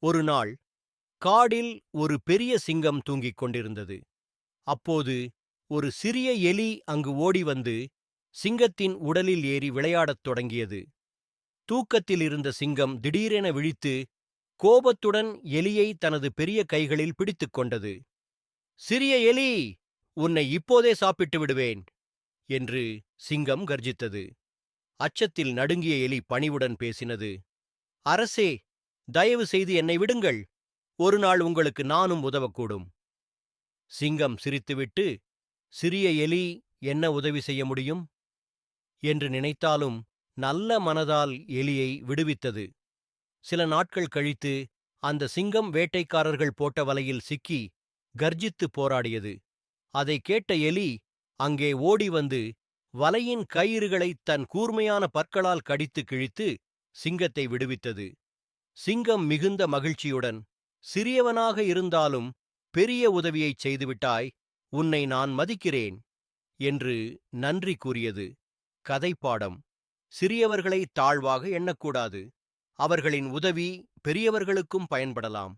ஒரு நாள் காடில் ஒரு பெரிய சிங்கம் தூங்கிக் கொண்டிருந்தது. அப்போது ஒரு சிறிய எலி அங்கு ஓடி வந்து சிங்கத்தின் உடலில் ஏறி விளையாடத் தொடங்கியது. தூக்கத்தில் இருந்த சிங்கம் திடீரென விழித்து கோபத்துடன் எலியை தனது பெரிய கைகளில் பிடித்துக் கொண்டது. "சிறிய எலி, உன்னை இப்போதே சாப்பிட்டு விடுவேன்!" என்று சிங்கம் கர்ஜித்தது. அச்சத்தில் நடுங்கிய எலி பணிவுடன் பேசினது. "அரசே, தயவு செய்து என்னை விடுங்கள். ஒரு நாள் உங்களுக்கு நானும் உதவக்கூடும்." சிங்கம் சிரித்துவிட்டு, "சிறிய எலி என்ன உதவி செய்ய முடியும்?" என்று நினைத்தாலும் நல்ல மனதால் எலியை விடுவித்தது. சில நாட்கள் கழித்து அந்த சிங்கம் வேட்டைக்காரர்கள் போட்ட வலையில் சிக்கி கர்ஜித்து போராடியது. அதை கேட்ட எலி அங்கே ஓடி வந்து வலையின் கயிறுகளை தன் கூர்மையான பற்களால் கடித்து கிழித்து சிங்கத்தை விடுவித்தது. சிங்கம் மிகுந்த மகிழ்ச்சியுடன், "சிறியவனாக இருந்தாலும் பெரிய உதவியைச் செய்துவிட்டாய், உன்னை நான் மதிக்கிறேன்" என்று நன்றி கூறியது. கதைப்பாடம்: சிறியவர்களை தாழ்வாக எண்ணக்கூடாது. அவர்களின் உதவி பெரியவர்களுக்கும் பயன்படலாம்.